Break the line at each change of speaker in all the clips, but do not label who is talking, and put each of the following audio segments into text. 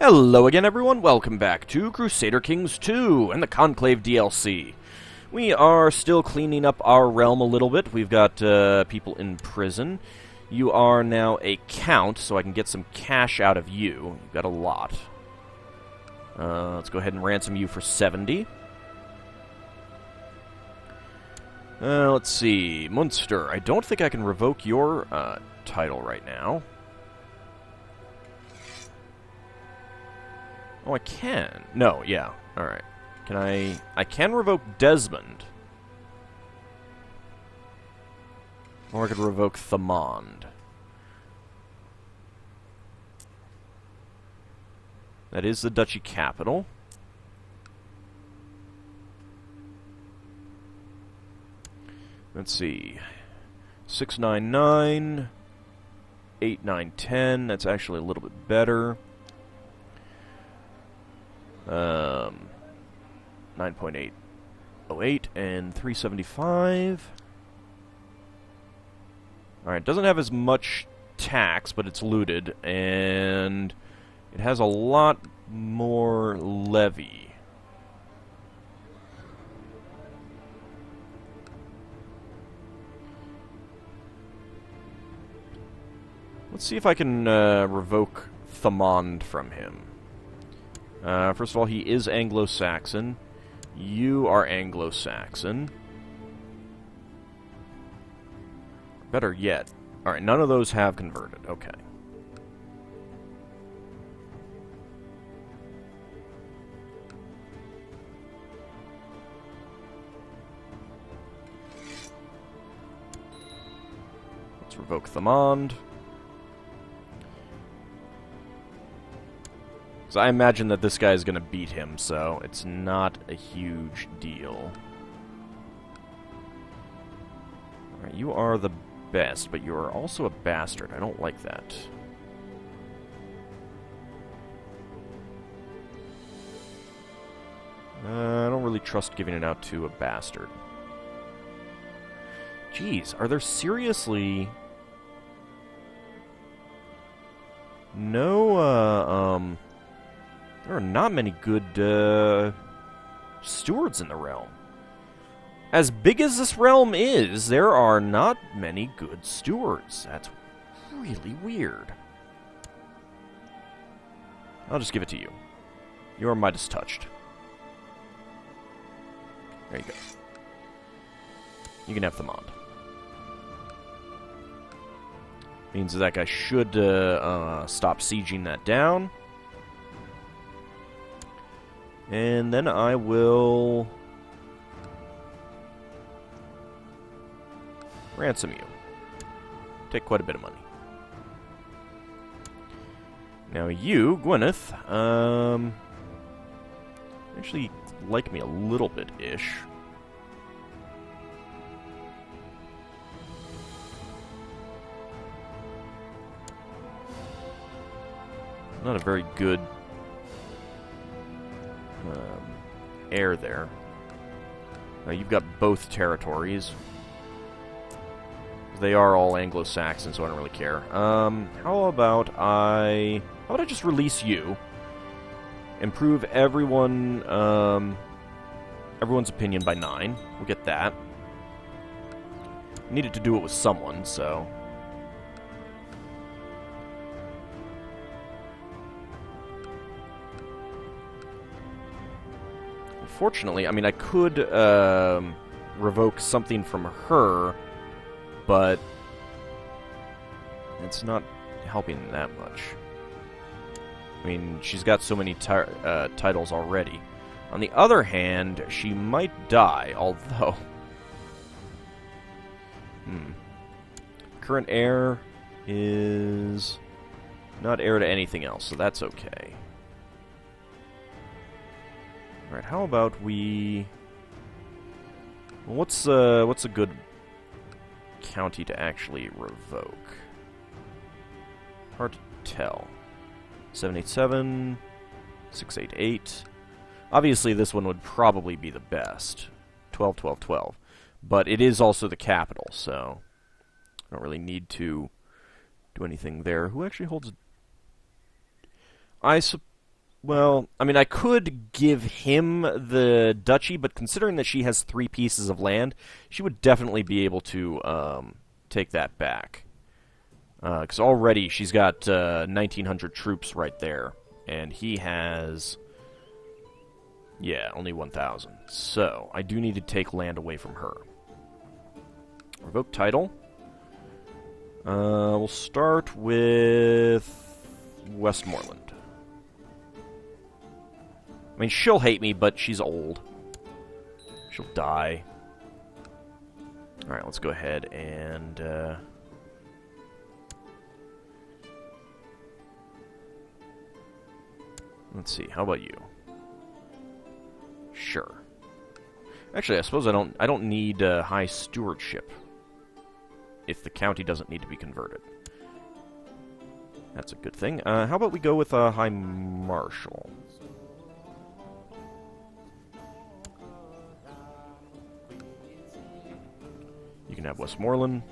Hello again, everyone. Welcome back to Crusader Kings 2 and the Conclave DLC. We are still cleaning up our realm a little bit. We've got people in prison. You are now a count, so I can get some cash out of you. You've got a lot. Let's go ahead and ransom you for 70. Let's see. Munster, I don't think I can revoke your title right now. Oh, I can. No, yeah. Alright. Can I can revoke Desmond. Or I could revoke Thamond. That is the duchy capital. Let's see. 699. 8910. That's actually a little bit better. 9.808 and 375. Alright, doesn't have as much tax, but it's looted, and it has a lot more levy. Let's see if I can revoke Thamond from him. First of all, he is Anglo-Saxon. You are Anglo-Saxon. Better yet. Alright, none of those have converted. Okay. Let's revoke Thamond. Because I imagine that this guy is going to beat him, so it's not a huge deal. Alright, you are the best, but you are also a bastard. I don't like that. I don't really trust giving it out to a bastard. Jeez, are there seriously no, there are not many good, stewards in the realm. As big as this realm is, there are not many good stewards. That's really weird. I'll just give it to you. You are Midas touched. There you go. You can have Thamond. Means that guy should stop sieging that down. And then I will ransom you. Take quite a bit of money. Now you, Gwyneth, actually like me a little bit-ish. Not a very good heir there. Now you've got both territories. They are all Anglo-Saxon, so I don't really care. How about I just release you? Improve everyone, everyone's opinion by 9. We'll get that. Needed to do it with someone, so. Unfortunately, I mean, I could revoke something from her, but it's not helping that much. I mean, she's got so many titles already. On the other hand, she might die, although. Current heir is not heir to anything else, so that's okay. Alright, how about we. Well, what's a good county to actually revoke? Hard to tell. 787, 688. Obviously, this one would probably be the best. 12, 12, 12. But it is also the capital, so I don't really need to do anything there. Who actually holds... Well, I mean, I could give him the duchy, but considering that she has 3 pieces of land, she would definitely be able to take that back. Because already she's got 1,900 troops right there, and he has, yeah, only 1,000. So I do need to take land away from her. Revoke title. We'll start with Westmoreland. I mean, she'll hate me, but she's old. She'll die. Alright, let's go ahead and... let's see, how about you? Sure. Actually, I suppose I don't need high stewardship if the county doesn't need to be converted. That's a good thing. How about we go with a high marshal? You can have Westmoreland.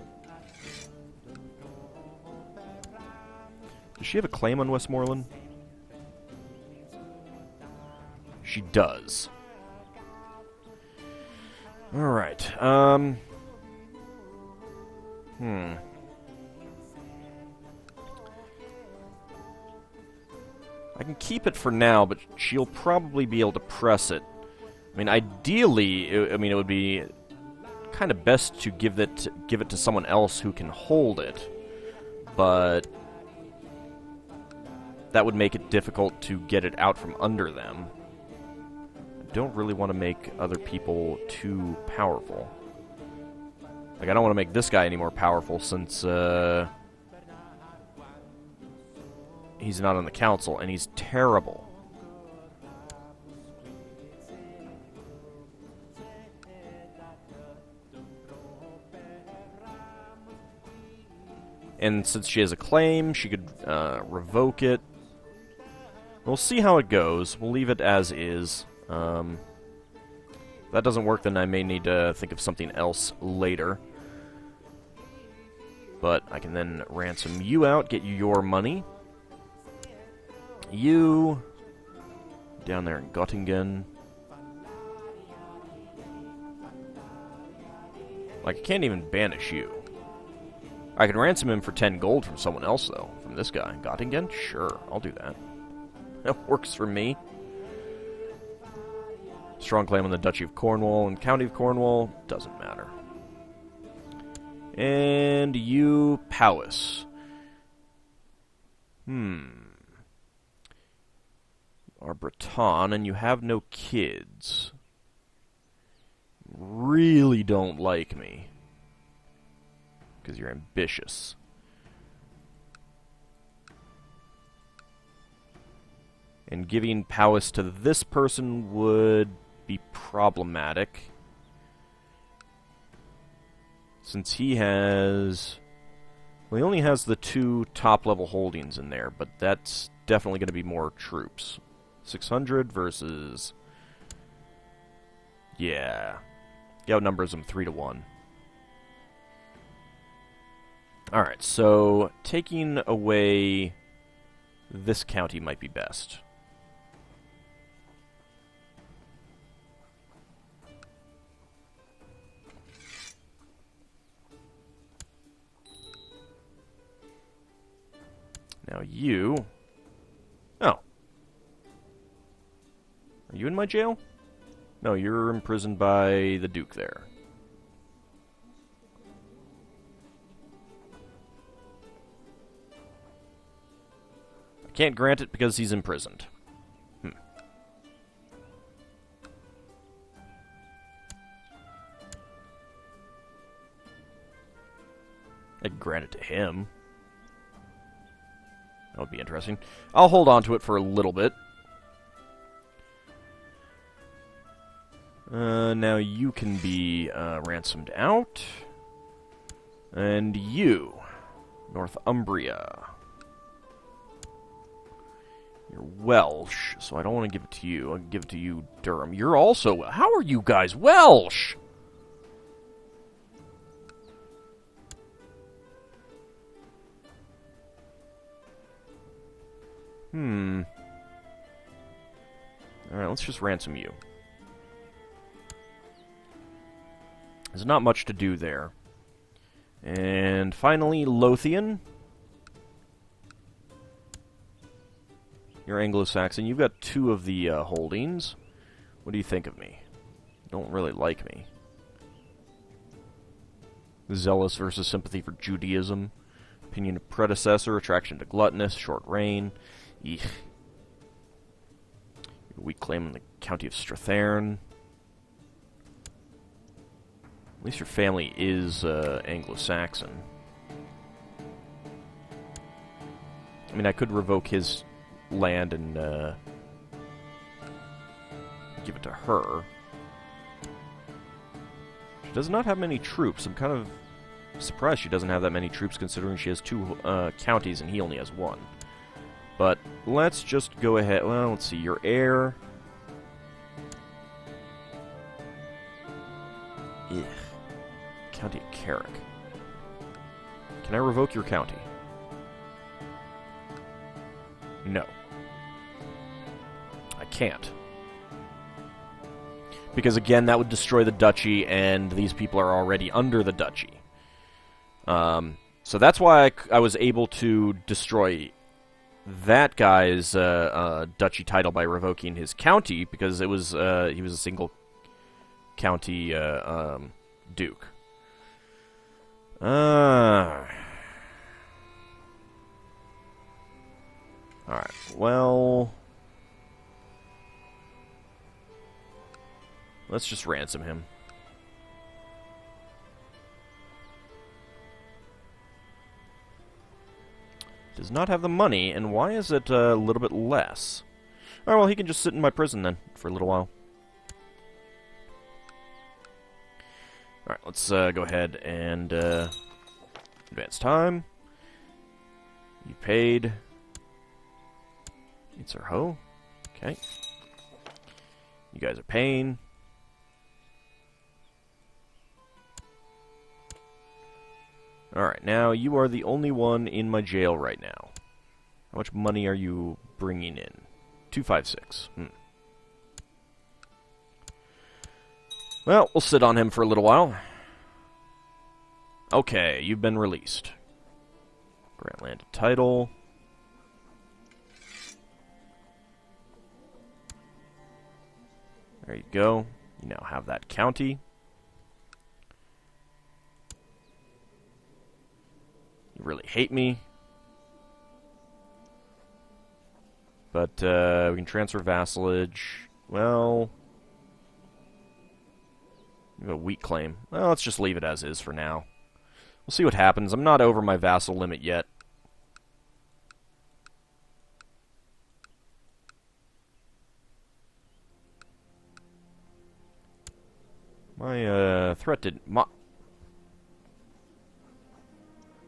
Does she have a claim on Westmoreland? She does. Alright, I can keep it for now, but she'll probably be able to press it. I mean, ideally, it would be kind of best to give it to someone else who can hold it, but that would make it difficult to get it out from under them. I don't really want to make other people too powerful. Like, I don't want to make this guy any more powerful since he's not on the council, and he's terrible. And since she has a claim, she could revoke it. We'll see how it goes. We'll leave it as is. If that doesn't work, then I may need to think of something else later. But I can then ransom you out, get you your money. You down there in Göttingen. Like, I can't even banish you. I can ransom him for 10 gold from someone else, though. From this guy. Göttingen? Sure, I'll do that. That works for me. Strong claim on the Duchy of Cornwall and County of Cornwall. Doesn't matter. And you, Powys. Are Breton, and you have no kids. Really don't like me. Because you're ambitious. And giving Powys to this person would be problematic. Since he has... well, he only has the 2 top-level holdings in there, but that's definitely going to be more troops. 600 versus... yeah. He outnumbers them 3-1. Alright, so taking away this county might be best. Now you... oh. Are you in my jail? No, you're imprisoned by the Duke there. I can't grant it because he's imprisoned. I can grant it to him. That would be interesting. I'll hold on to it for a little bit. Now you can be ransomed out. And you, Northumbria. You're Welsh, so I don't want to give it to you. I'll give it to you, Durham. You're also... how are you guys Welsh? Alright, let's just ransom you. There's not much to do there. And finally, Lothian. You're Anglo-Saxon. You've got 2 of the holdings. What do you think of me? You don't really like me. Zealous versus sympathy for Judaism. Opinion of predecessor. Attraction to gluttonous. Short reign. Eek. Weak claim in the county of Strathearn. At least your family is Anglo-Saxon. I mean, I could revoke his land and give it to her. She does not have many troops. I'm kind of surprised she doesn't have that many troops, considering she has 2 counties and he only has 1. But let's just go ahead. Well, let's see. Your heir. Ugh. County of Carrick. Can I revoke your county? No. I can't. Because, again, that would destroy the duchy, and these people are already under the duchy. So that's why I was able to destroy that guy's duchy title by revoking his county, because it was he was a single county duke. Alright, well, let's just ransom him. Does not have the money, and why is it a little bit less? Alright, well, he can just sit in my prison then, for a little while. Alright, let's go ahead and advance time. You paid. It's our hoe. Okay. You guys are paying. Alright, now you are the only one in my jail right now. How much money are you bringing in? 256. Well, we'll sit on him for a little while. Okay, you've been released. Grant land title. There you go. You now have that county. You really hate me. But we can transfer vassalage. Well, you have a weak claim. Well, let's just leave it as is for now. We'll see what happens. I'm not over my vassal limit yet. My threat did...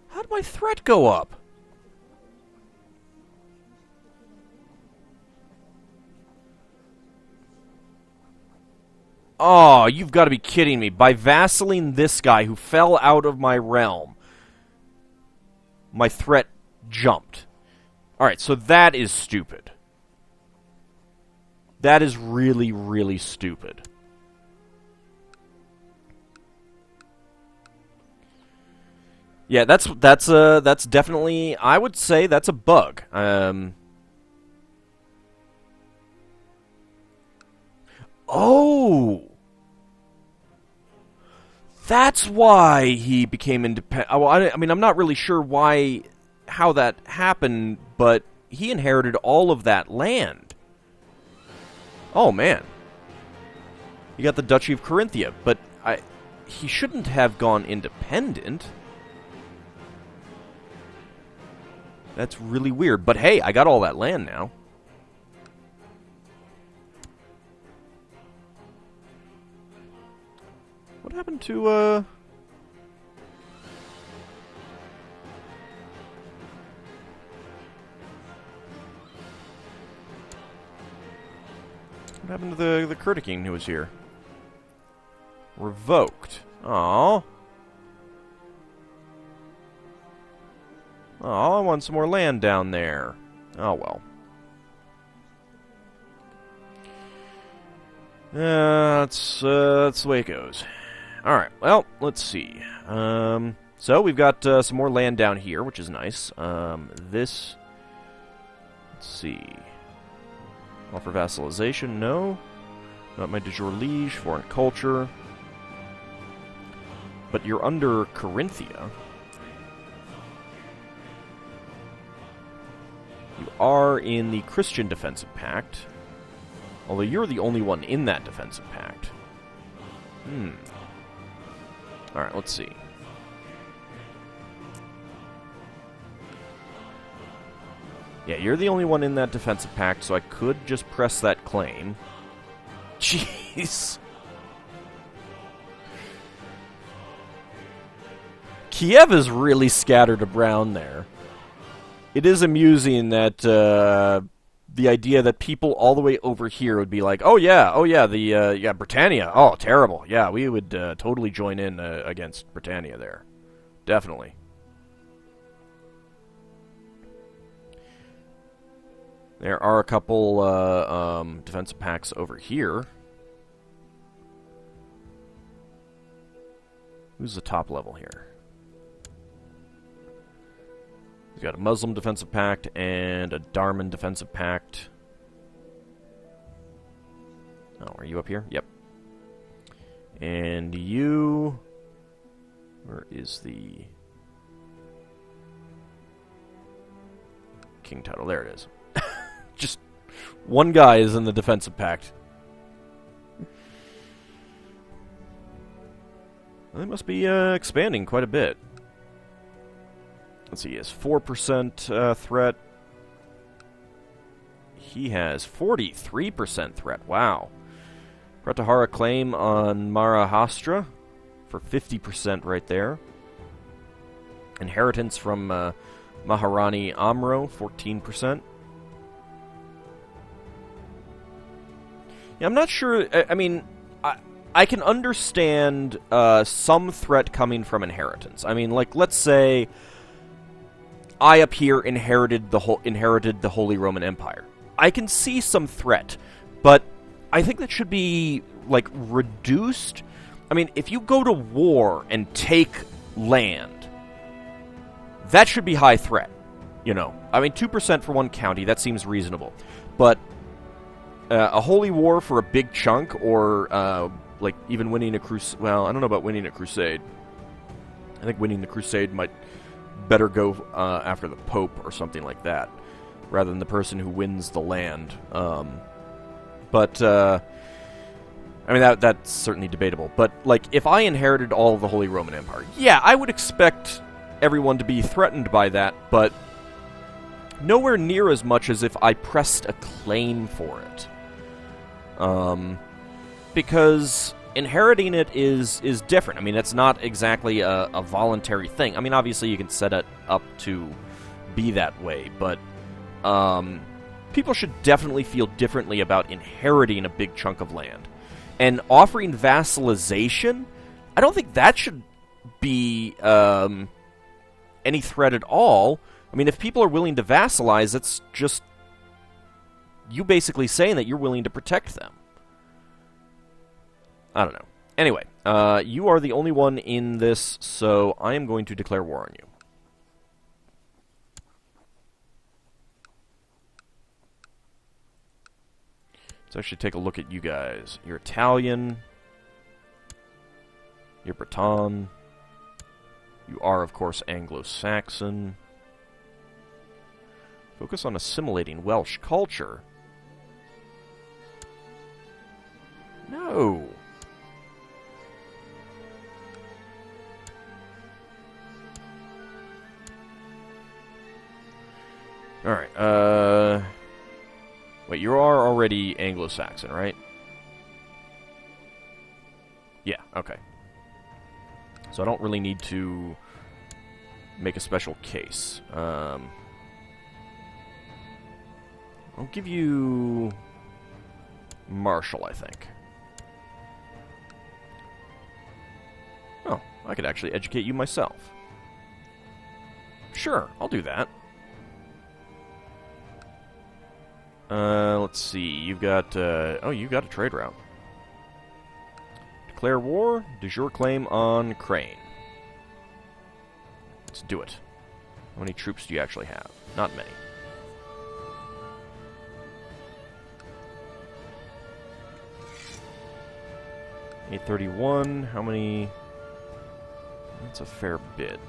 How did my threat go up? Oh, you've got to be kidding me. By vassalizing this guy who fell out of my realm, my threat jumped. Alright, so that is stupid. That is really, really stupid. Yeah, that's definitely, I would say that's a bug. Oh! That's why he became independent. Well, I mean, I'm not really sure how that happened, but he inherited all of that land. Oh, man. He got the Duchy of Carinthia, but he shouldn't have gone independent. That's really weird. But hey, I got all that land now. What happened to, What happened to the Kurdiking who was here? Revoked. Aww. Oh, I want some more land down there. Oh, well. That's the way it goes. Alright, well, let's see. So we've got some more land down here, which is nice. This... Let's see. Offer vassalization, no. Not my de jure liege, foreign culture. But you're under Carinthia. You are in the Christian Defensive Pact. Although you're the only one in that Defensive Pact. Alright, let's see. Yeah, you're the only one in that Defensive Pact, so I could just press that claim. Jeez. Kiev is really scattered around there. It is amusing that the idea that people all the way over here would be like, oh yeah, Britannia, oh terrible, yeah, we would totally join in against Britannia there, definitely. There are a couple defensive pacts over here. Who's the top level here? We've got a Muslim defensive pact and a Darman defensive pact. Oh, are you up here? Yep. And you... Where is the... King title? There it is. Just one guy is in the defensive pact. They must be expanding quite a bit. Let's see, he has 4% threat. He has 43% threat. Wow. Pratihara claim on Marahastra for 50% right there. Inheritance from Maharani Amro, 14%. Yeah, I'm not sure. I mean, I can understand some threat coming from inheritance. I mean, like, let's say I up here inherited the Holy Roman Empire. I can see some threat, but I think that should be like reduced. I mean, if you go to war and take land, that should be high threat. You know, I mean, 2% for one county, that seems reasonable, but a holy war for a big chunk, or like even winning a crusade. Well, I don't know about winning a crusade. I think winning the crusade might better go after the Pope or something like that, rather than the person who wins the land. But I mean, that's certainly debatable. But like, if I inherited all of the Holy Roman Empire, yeah, I would expect everyone to be threatened by that, but nowhere near as much as if I pressed a claim for it. Because inheriting it is different. I mean, it's not exactly a voluntary thing. I mean, obviously you can set it up to be that way, but people should definitely feel differently about inheriting a big chunk of land. And offering vassalization, I don't think that should be any threat at all. I mean, if people are willing to vassalize, it's just you basically saying that you're willing to protect them. I don't know. Anyway, you are the only one in this, so I am going to declare war on you. Let's actually take a look at you guys. You're Italian. You're Breton. You are, of course, Anglo-Saxon. Focus on assimilating Welsh culture. No. Alright, wait, you are already Anglo-Saxon, right? Yeah, okay. So I don't really need to make a special case. I'll give you Marshall, I think. Oh, I could actually educate you myself. Sure, I'll do that. Let's see, you've got, oh, you've got a trade route. Declare war. De jure claim on Crane. Let's do it. How many troops do you actually have? Not many. $831. How many? That's a fair bit.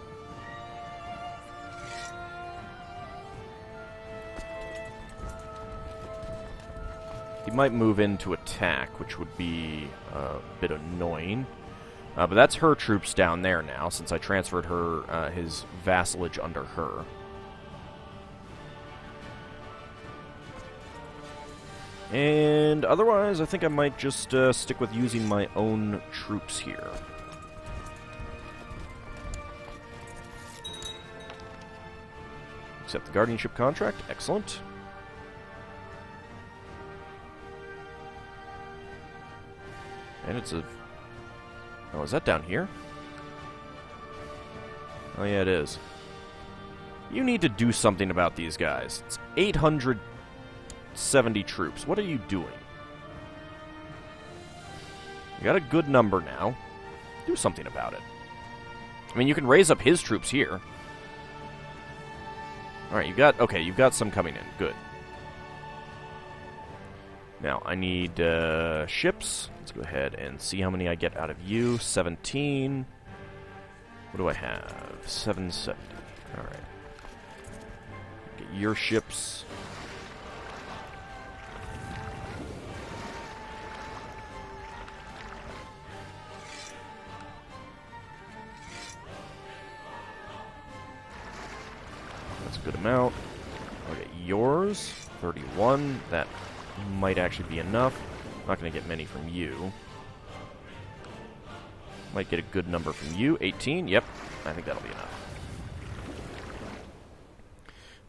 He might move into attack, which would be a bit annoying. But that's her troops down there now, since I transferred her his vassalage under her. And otherwise, I think I might just stick with using my own troops here. Accept the guardianship contract. Excellent. And it's a... Oh, is that down here? Oh, yeah, it is. You need to do something about these guys. It's 870 troops. What are you doing? You got a good number now. Do something about it. I mean, you can raise up his troops here. Alright, you've got some coming in. Good. Now, I need ships. Let's go ahead and see how many I get out of you. 17. What do I have? 770. Alright. Get your ships. That's a good amount. I'll get yours. 31. That might actually be enough. I'm not going to get many from you. Might get a good number from you. 18. Yep. I think that'll be enough.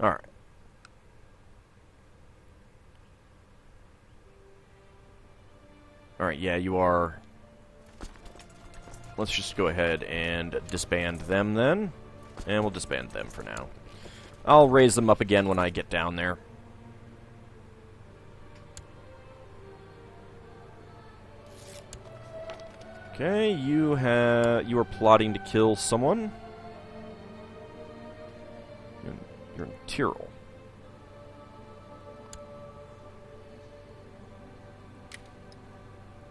Alright. Alright, yeah, you are... Let's just go ahead and disband them then. And we'll disband them for now. I'll raise them up again when I get down there. Okay, you are plotting to kill someone. You're in Tyrol.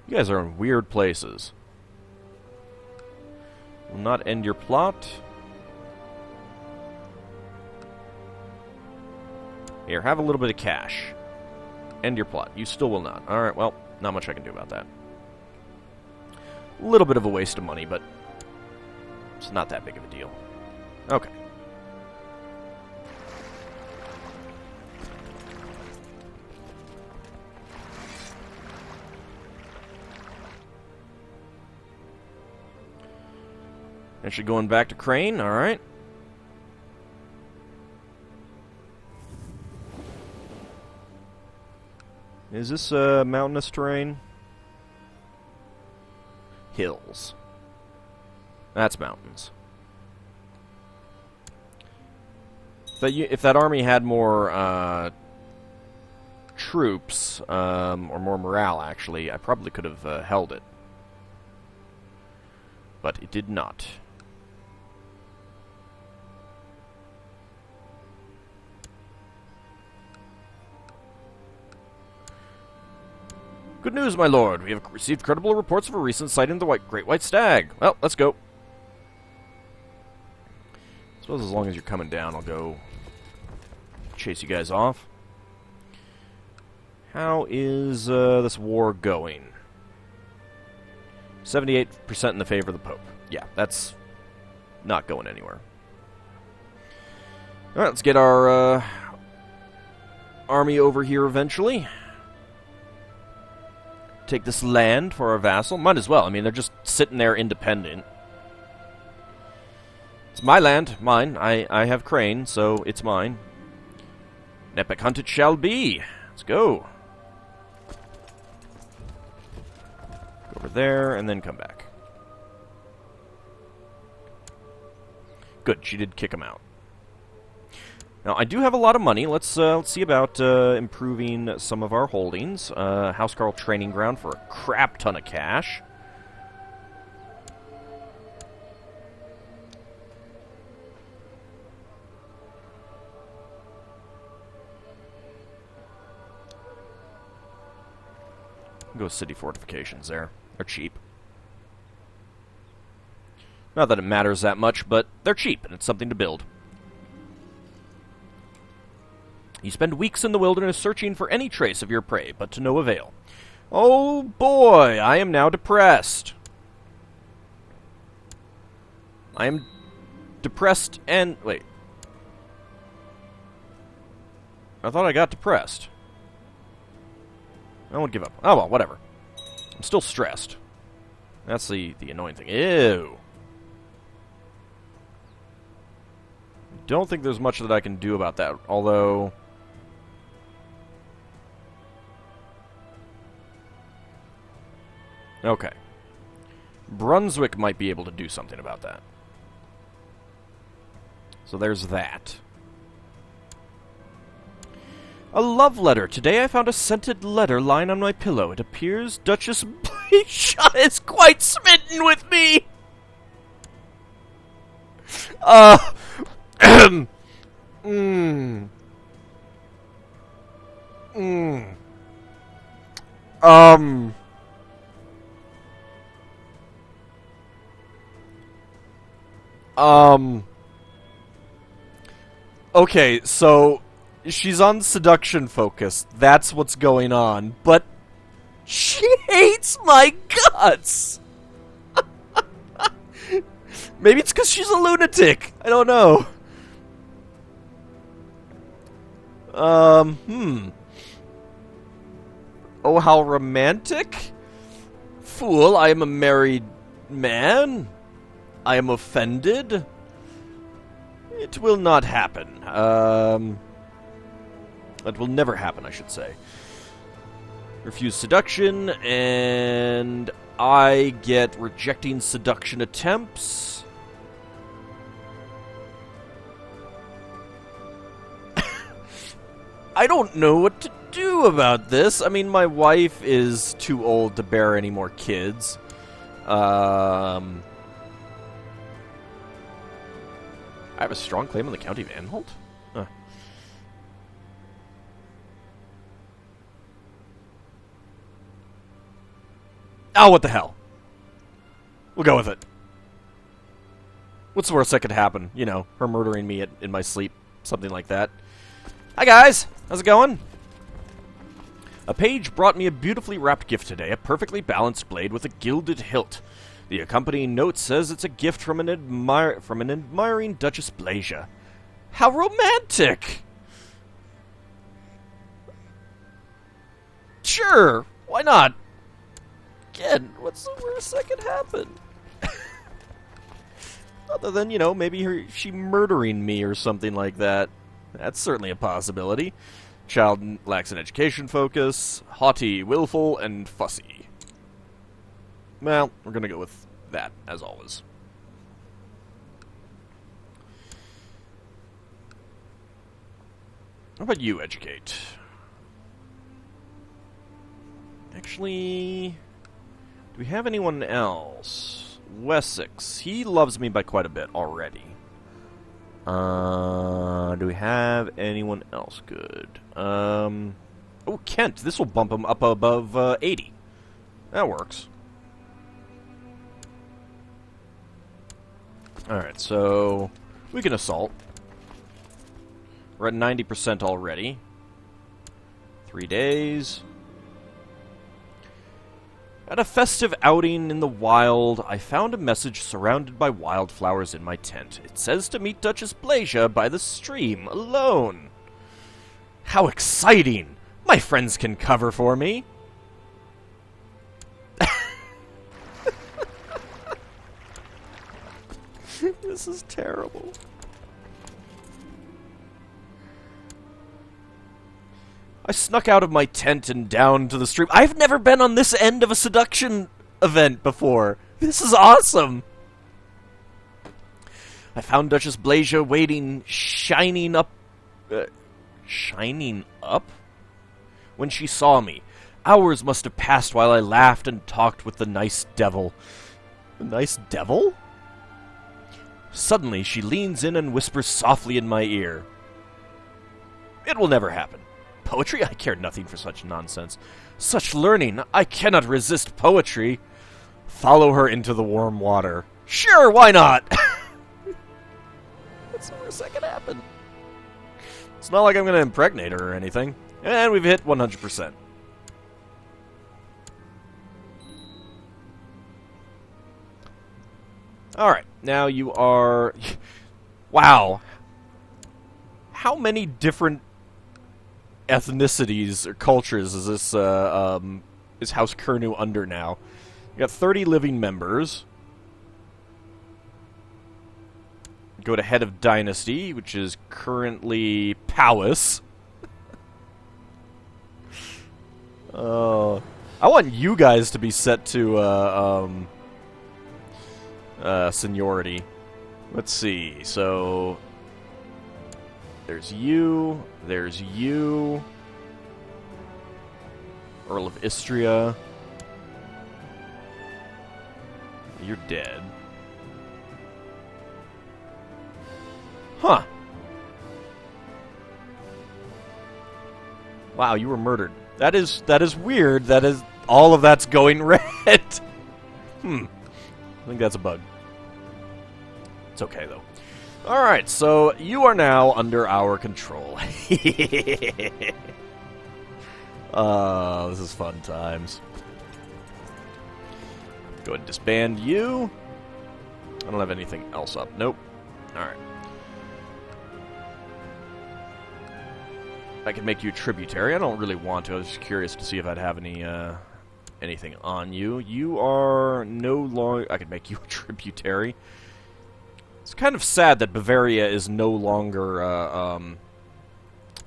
You guys are in weird places. Will not end your plot. Here, have a little bit of cash. End your plot. You still will not. Alright, well, not much I can do about that. A little bit of a waste of money, but it's not that big of a deal. Okay. Actually going back to Crane, alright. Is this mountainous terrain? Hills. That's mountains. If that army had more troops, or more morale, actually, I probably could have held it. But it did not. Good news, my lord. We have received credible reports of a recent sighting of the Great White Stag. Well, let's go. I suppose as long as you're coming down, I'll go chase you guys off. How is this war going? 78% in the favor of the Pope. Yeah, that's not going anywhere. Alright, let's get our army over here eventually. Take this land for our vassal. Might as well. I mean, they're just sitting there independent. It's my land. Mine. I have Crane, so it's mine. An epic hunt it shall be. Let's go. Go over there, and then come back. Good. She did kick him out. Now, I do have a lot of money. Let's see about improving some of our holdings. Housecarl Training Ground for a crap ton of cash. Go with city fortifications there. They're cheap. Not that it matters that much, but they're cheap, and it's something to build. You spend weeks in the wilderness searching for any trace of your prey, but to no avail. Oh boy, I am now depressed. I am depressed and... wait. I thought I got depressed. I won't give up. Oh well, whatever. I'm still stressed. That's the annoying thing. Ew. Don't think there's much that I can do about that, although... okay. Brunswick might be able to do something about that. So there's that. A love letter. Today I found a scented letter lying on my pillow. It appears Duchess Blaisha is quite smitten with me. Okay, so she's on seduction focus. That's what's going on. But she hates my guts. Maybe it's because she's a lunatic. I don't know. Oh, how romantic? Fool, I am a married man. I am offended. It will not happen. It will never happen, I should say. Refuse seduction, and I get rejecting seduction attempts. I don't know what to do about this. I mean, my wife is too old to bear any more kids. I have a strong claim on the County of Anhalt? Oh, what the hell? We'll go with it. What's the worst that could happen? You know, her murdering me in my sleep. Something like that. Hi, guys. How's it going? A page brought me a beautifully wrapped gift today. A perfectly balanced blade with a gilded hilt. The accompanying note says it's a gift from an admiring Duchess Blaisha. How romantic! Sure, why not? Again, what's the worst that could happen? Other than, you know, maybe she murdering me or something like that. That's certainly a possibility. Child lacks an education focus, haughty, willful, and fussy. Well, we're gonna go with that, as always. How about you, educate? Actually, do we have anyone else? Wessex. He loves me by quite a bit already. Do we have anyone else good? Oh, Kent. This will bump him up above 80. That works. Alright, so we can assault. We're at 90% already. 3 days. At a festive outing in the wild, I found a message surrounded by wildflowers in my tent. It says to meet Duchess Blaisha by the stream, alone. How exciting! My friends can cover for me. This is terrible. I snuck out of my tent and down to the stream. I've never been on this end of a seduction event before. This is awesome. I found Duchess Blaisha waiting, shining up? When she saw me. Hours must have passed while I laughed and talked with the nice devil. The nice devil? Suddenly, she leans in and whispers softly in my ear. It will never happen. Poetry? I care nothing for such nonsense. Such learning, I cannot resist poetry. Follow her into the warm water. Sure, why not? What's the worst that could happen? It's not like I'm going to impregnate her or anything. And we've hit 100%. Alright, now you are... Wow. How many different ethnicities or cultures is this, is House Kernu under now? You got 30 living members. Go to Head of Dynasty, which is currently Powys. I want you guys to be set to, seniority. Let's see, so... There's you, Earl of Istria. You're dead. Huh. Wow, you were murdered. That is weird. That is all of that's going red. I think that's a bug. It's okay though. Alright, so you are now under our control. This is fun times. Go ahead and disband you. I don't have anything else up. Nope. Alright. I can make you a tributary. I don't really want to. I was just curious to see if I'd have any, anything on you. You are no longer... I could make you a tributary. It's kind of sad that Bavaria is no longer a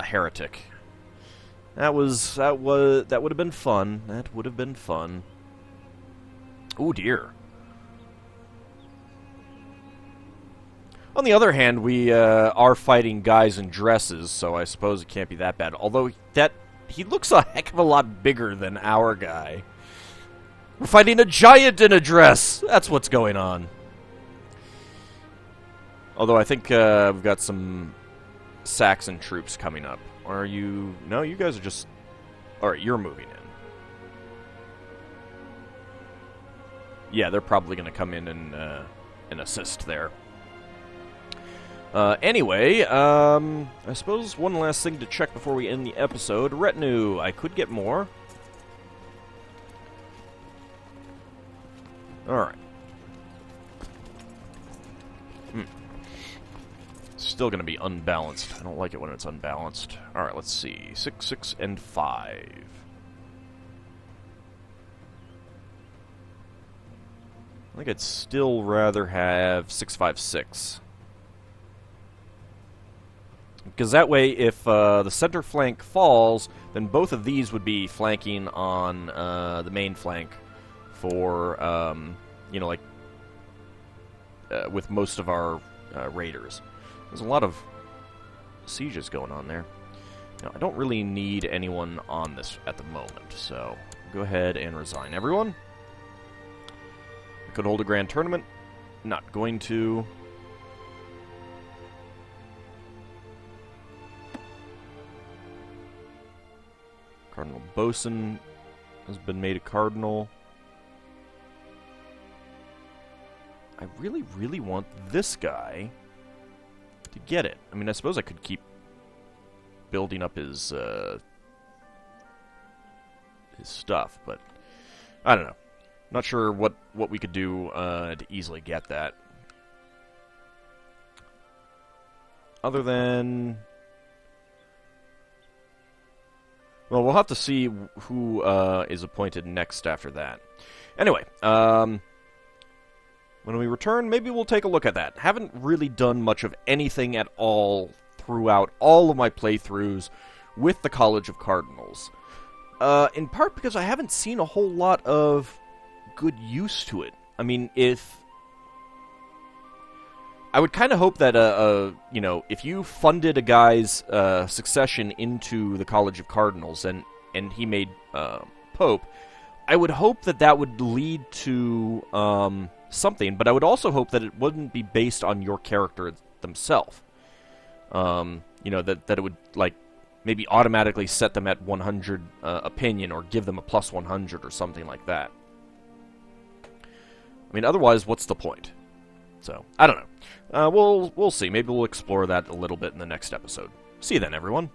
heretic. That would have been fun. That would have been fun. Oh dear. On the other hand, we are fighting guys in dresses, so I suppose it can't be that bad. Although he looks a heck of a lot bigger than our guy. We're fighting a giant in a dress. That's what's going on. Although I think we've got some Saxon troops coming up. Are you... No, you guys are just... Alright, you're moving in. Yeah, they're probably going to come in and assist there. Anyway, I suppose one last thing to check before we end the episode. Retinue. I could get more. Alright. Still going to be unbalanced. I don't like it when it's unbalanced. Alright, let's see. 6, 6, and 5. I think I'd still rather have 6, 5, 6. Because that way, if the center flank falls, then both of these would be flanking on the main flank for, you know, like, with most of our raiders. There's a lot of sieges going on there. Now, I don't really need anyone on this at the moment, so go ahead and resign. Everyone? I could hold a grand tournament. Not going to. Cardinal Bosun has been made a cardinal. I really, really want this guy to get it. I mean, I suppose I could keep building up his stuff, but I don't know. Not sure what we could do to easily get that. Other than... Well, we'll have to see who is appointed next after that. Anyway, when we return, maybe we'll take a look at that. Haven't really done much of anything at all throughout all of my playthroughs with the College of Cardinals. In part because I haven't seen a whole lot of good use to it. I mean, I would kind of hope that, you know, if you funded a guy's succession into the College of Cardinals and he made Pope, I would hope that that would lead to something, but I would also hope that it wouldn't be based on your character themselves. You know, that it would, like, maybe automatically set them at 100 opinion, or give them a plus 100 or something like that. I mean, otherwise, what's the point? So, I don't know. We'll see. Maybe we'll explore that a little bit in the next episode. See you then, everyone.